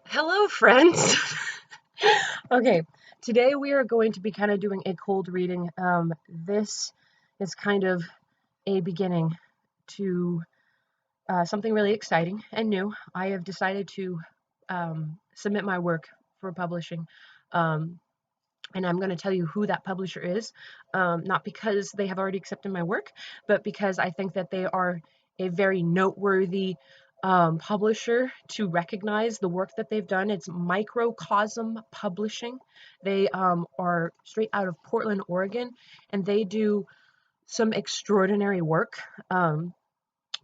Hello, friends. Okay, today we are going to be kind of doing a cold reading. This is kind of a beginning to something really exciting and new. I have decided to submit my work for publishing, um, and I'm going to tell you who that publisher is, not because they have already accepted my work, but because I think that they are a very noteworthy publisher to recognize the work that they've done. It's Microcosm Publishing. They are straight out of Portland, Oregon, and they do some extraordinary work. And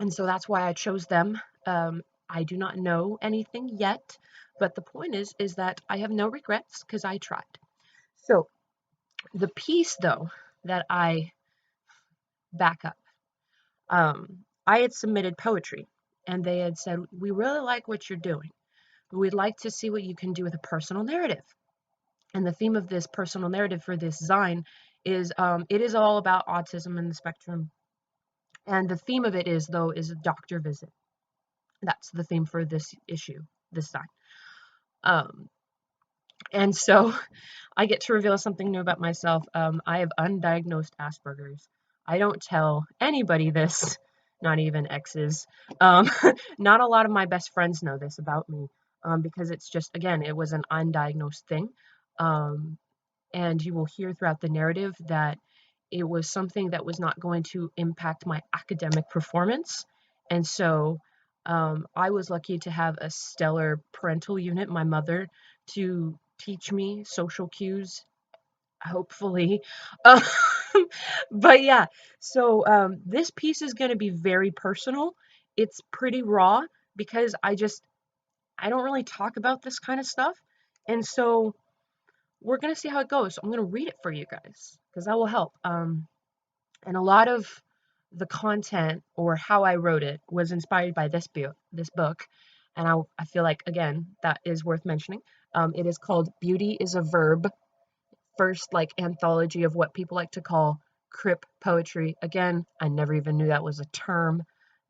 so that's why I chose them. I do not know anything yet, but the point is that I have no regrets because I tried. So the piece, though, that I back up, I had submitted poetry, and they had said, "We really like what you're doing. We'd like to see what you can do with a personal narrative." And the theme of this personal narrative for this Zine is it is all about autism and the spectrum. And the theme of it is, though, is a doctor visit. That's the theme for this issue, this Zine. Um, and so I get to reveal something new about myself. I have undiagnosed Asperger's. I don't tell anybody this, not even exes. Um, not a lot of my best friends know this about me, because it's just, again, it was an undiagnosed thing. Um, and you will hear throughout the narrative that it was something that was not going to impact my academic performance. And so I was lucky to have a stellar parental unit, my mother, to teach me social cues, hopefully. Um, but yeah, so this piece is going to be very personal. It's pretty raw because I don't really talk about this kind of stuff. And so we're going to see how it goes. So I'm going to read it for you guys because that will help. And a lot of the content or how I wrote it was inspired by this book. And I feel like, again, that is worth mentioning. It is called Beauty is a Verb, first like anthology of what people like to call crip poetry. Again, I never even knew that was a term.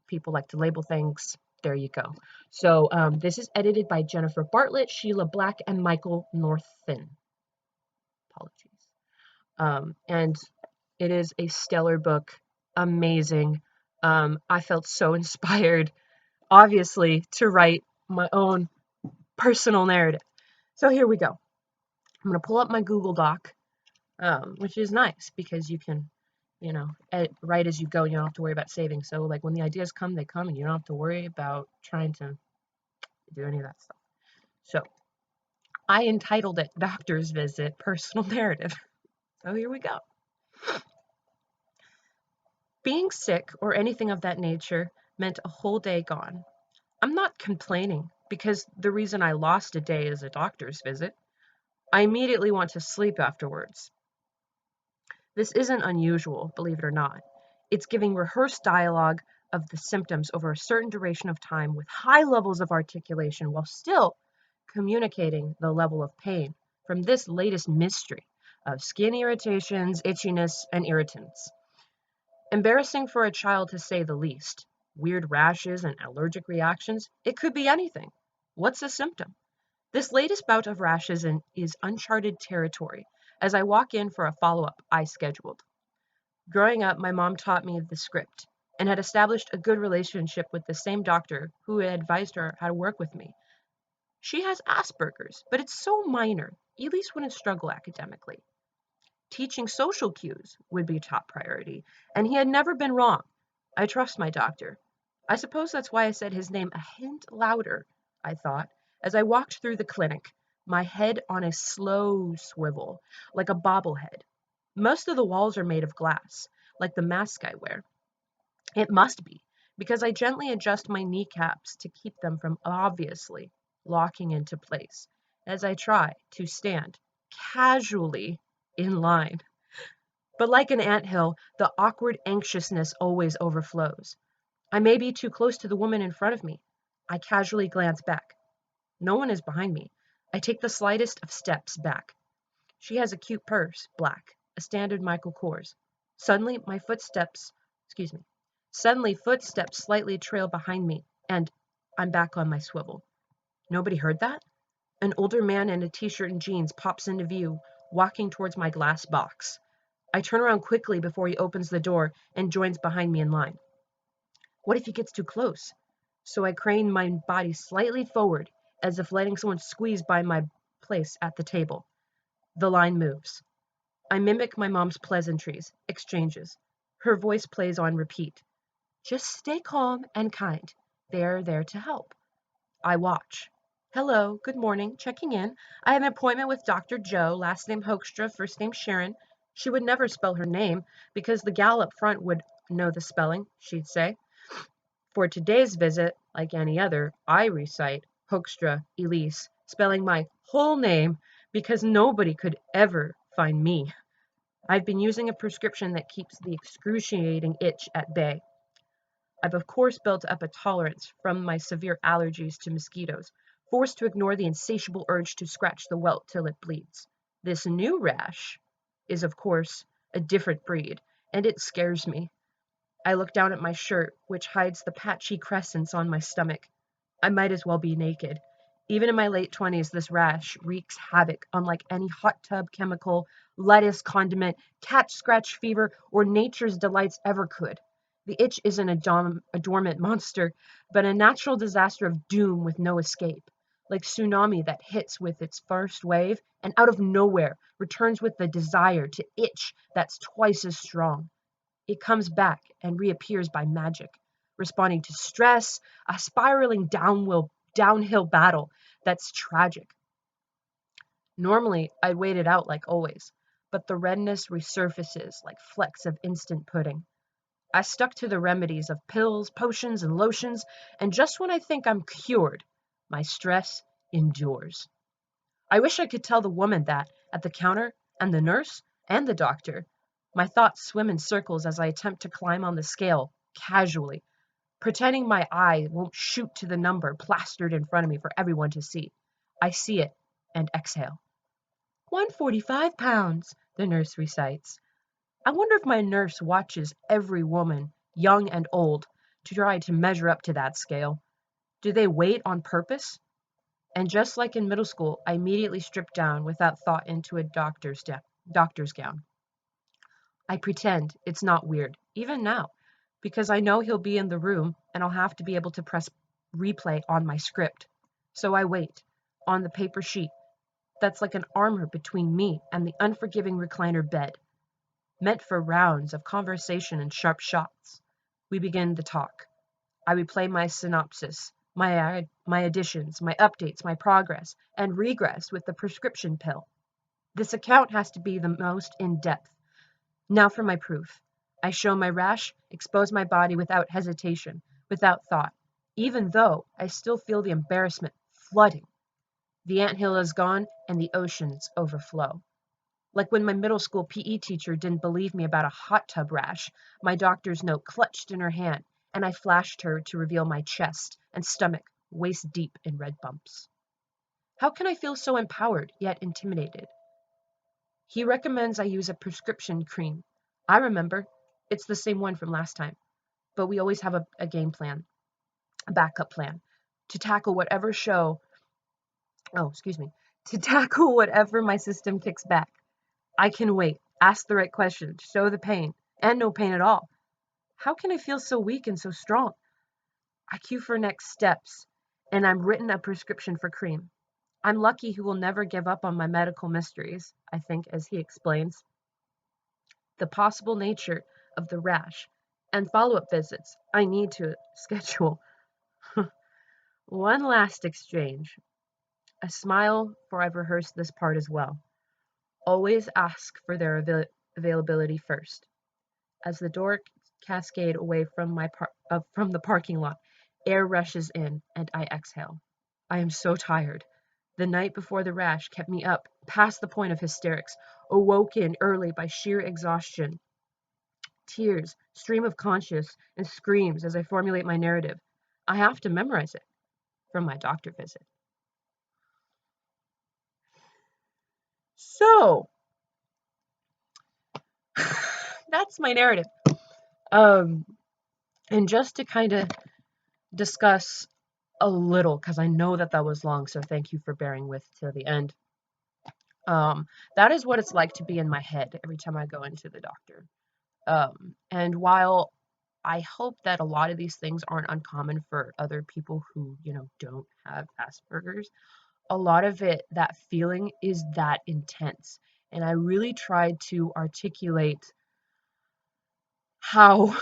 People like to label things. There you go. So this is edited by Jennifer Bartlett, Sheila Black, and Michael Northen. Apologies. And it is a stellar book, amazing. I felt so inspired, obviously, to write my own personal narrative. So here we go. I'm going to pull up my Google Doc, which is nice because you can, write as you go. You don't have to worry about saving. So, like, when the ideas come, they come, and you don't have to worry about trying to do any of that stuff. So, I entitled it Doctor's Visit Personal Narrative. So, here we go. Being sick or anything of that nature meant a whole day gone. I'm not complaining because the reason I lost a day is a doctor's visit. I immediately want to sleep afterwards. This isn't unusual, believe it or not. It's giving rehearsed dialogue of the symptoms over a certain duration of time with high levels of articulation while still communicating the level of pain from this latest mystery of skin irritations, itchiness, and irritants. Embarrassing for a child to say the least. Weird rashes and allergic reactions. It could be anything. What's a symptom? This latest bout of rashes is uncharted territory as I walk in for a follow-up I scheduled. Growing up, my mom taught me the script and had established a good relationship with the same doctor who had advised her how to work with me. She has Asperger's, but it's so minor, Elise wouldn't struggle academically. Teaching social cues would be top priority, and he had never been wrong. I trust my doctor. I suppose that's why I said his name a hint louder, I thought, as I walked through the clinic, my head on a slow swivel, like a bobblehead. Most of the walls are made of glass, like the mask I wear. It must be, because I gently adjust my kneecaps to keep them from obviously locking into place as I try to stand casually in line. But like an anthill, the awkward anxiousness always overflows. I may be too close to the woman in front of me. I casually glance back. No one is behind me. I take the slightest of steps back. She has a cute purse, black, a standard Michael Kors. Suddenly, my footsteps, excuse me, suddenly footsteps slightly trail behind me, and I'm back on my swivel. Nobody heard that? An older man in a t-shirt and jeans pops into view, walking towards my glass box. I turn around quickly before he opens the door and joins behind me in line. What if he gets too close? So I crane my body slightly forward, as if letting someone squeeze by my place at the table. The line moves. I mimic my mom's pleasantries, exchanges. Her voice plays on repeat. Just stay calm and kind. They're there to help. I watch. Hello, good morning, checking in. I have an appointment with Dr. Joe, last name Hoekstra, first name Sharon. She would never spell her name because the gal up front would know the spelling, she'd say. For today's visit, like any other, I recite Hoekstra Elise, spelling my whole name because nobody could ever find me. I've been using a prescription that keeps the excruciating itch at bay. I've of course built up a tolerance from my severe allergies to mosquitoes, forced to ignore the insatiable urge to scratch the welt till it bleeds. This new rash is of course a different breed, and it scares me. I look down at my shirt, which hides the patchy crescents on my stomach. I might as well be naked. Even in my late 20s, this rash wreaks havoc unlike any hot tub chemical, lettuce condiment, cat scratch fever, or nature's delights ever could. The itch isn't a dormant monster, but a natural disaster of doom with no escape. Like tsunami that hits with its first wave and out of nowhere returns with the desire to itch that's twice as strong. It comes back and reappears by magic, responding to stress, a spiraling downhill battle that's tragic. Normally, I'd wait it out like always, but the redness resurfaces like flecks of instant pudding. I stuck to the remedies of pills, potions, and lotions, and just when I think I'm cured, my stress endures. I wish I could tell the woman that at the counter, and the nurse, and the doctor. My thoughts swim in circles as I attempt to climb on the scale, casually, pretending my eye won't shoot to the number plastered in front of me for everyone to see. I see it and exhale. 145 pounds, the nurse recites. I wonder if my nurse watches every woman, young and old, to try to measure up to that scale. Do they wait on purpose? And just like in middle school, I immediately strip down without thought into a doctor's gown. I pretend it's not weird, even now, because I know he'll be in the room and I'll have to be able to press replay on my script. So I wait, on the paper sheet that's like an armor between me and the unforgiving recliner bed, meant for rounds of conversation and sharp shots. We begin the talk. I replay my synopsis, my additions, my updates, my progress, and regress with the prescription pill. This account has to be the most in-depth. Now for my proof. I show my rash, expose my body without hesitation, without thought, even though I still feel the embarrassment flooding. The anthill is gone and the oceans overflow. Like when my middle school PE teacher didn't believe me about a hot tub rash, my doctor's note clutched in her hand, and I flashed her to reveal my chest and stomach waist deep in red bumps. How can I feel so empowered, yet intimidated? He recommends I use a prescription cream. I remember. It's the same one from last time. But we always have a game plan, a backup plan, to tackle whatever to tackle whatever my system kicks back. I can wait, ask the right questions, show the pain, and no pain at all. How can I feel so weak and so strong? I cue for next steps, and I'm written a prescription for cream. I'm lucky he will never give up on my medical mysteries, I think, as he explains the possible nature of the rash and follow-up visits I need to schedule. One last exchange. A smile, for I've rehearsed this part as well. Always ask for their availability first. As the door cascade away from from the parking lot, air rushes in and I exhale. I am so tired. The night before the rash kept me up past the point of hysterics, awoken early by sheer exhaustion. Tears, stream of conscience, and screams as I formulate my narrative. I have to memorize it from my doctor visit. So, that's my narrative. And just to kind of discuss a little because I know that that was long, so thank you for bearing with till the end. Um, that is what it's like to be in my head every time I go into the doctor. And while I hope that a lot of these things aren't uncommon for other people who, don't have Asperger's, a lot of it, that feeling is that intense. And I really tried to articulate how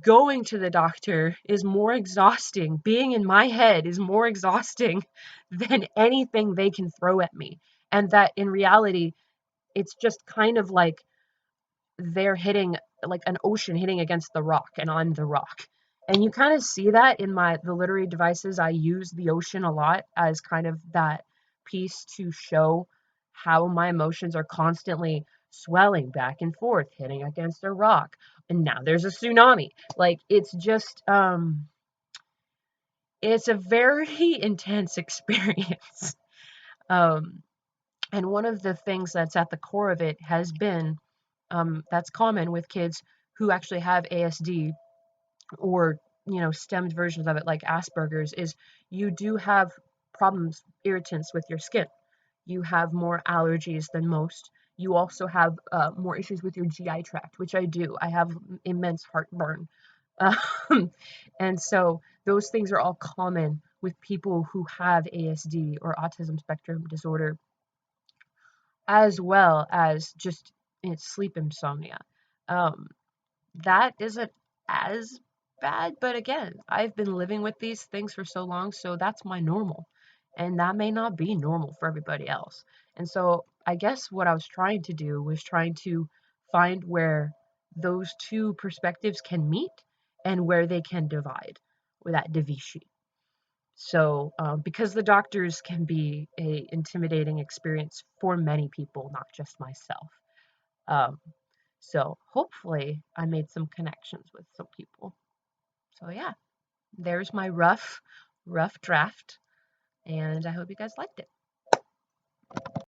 going to the doctor is more exhausting. Being in my head is more exhausting than anything they can throw at me. And that in reality, it's just kind of like they're hitting like an ocean hitting against the rock and I'm the rock. And you kind of see that in the literary devices. I use the ocean a lot as kind of that piece to show how my emotions are constantly swelling back and forth, hitting against a rock. And now there's a tsunami. Like it's just it's a very intense experience. Um and one of the things that's at the core of it has been that's common with kids who actually have ASD or stemmed versions of it like Asperger's is you do have problems, irritants with your skin. You have more allergies than most. You also have more issues with your GI tract, which I do. I have immense heartburn. Um, and so those things are all common with people who have ASD or autism spectrum disorder, as well as just sleep insomnia. Um, that isn't as bad, but again, I've been living with these things for so long, so that's my normal. And that may not be normal for everybody else. And so I guess what I was trying to do was trying to find where those two perspectives can meet and where they can divide, or that divishi. So, because the doctors can be a intimidating experience for many people, not just myself. Um, so hopefully I made some connections with some people. So yeah, there's my rough draft, and I hope you guys liked it.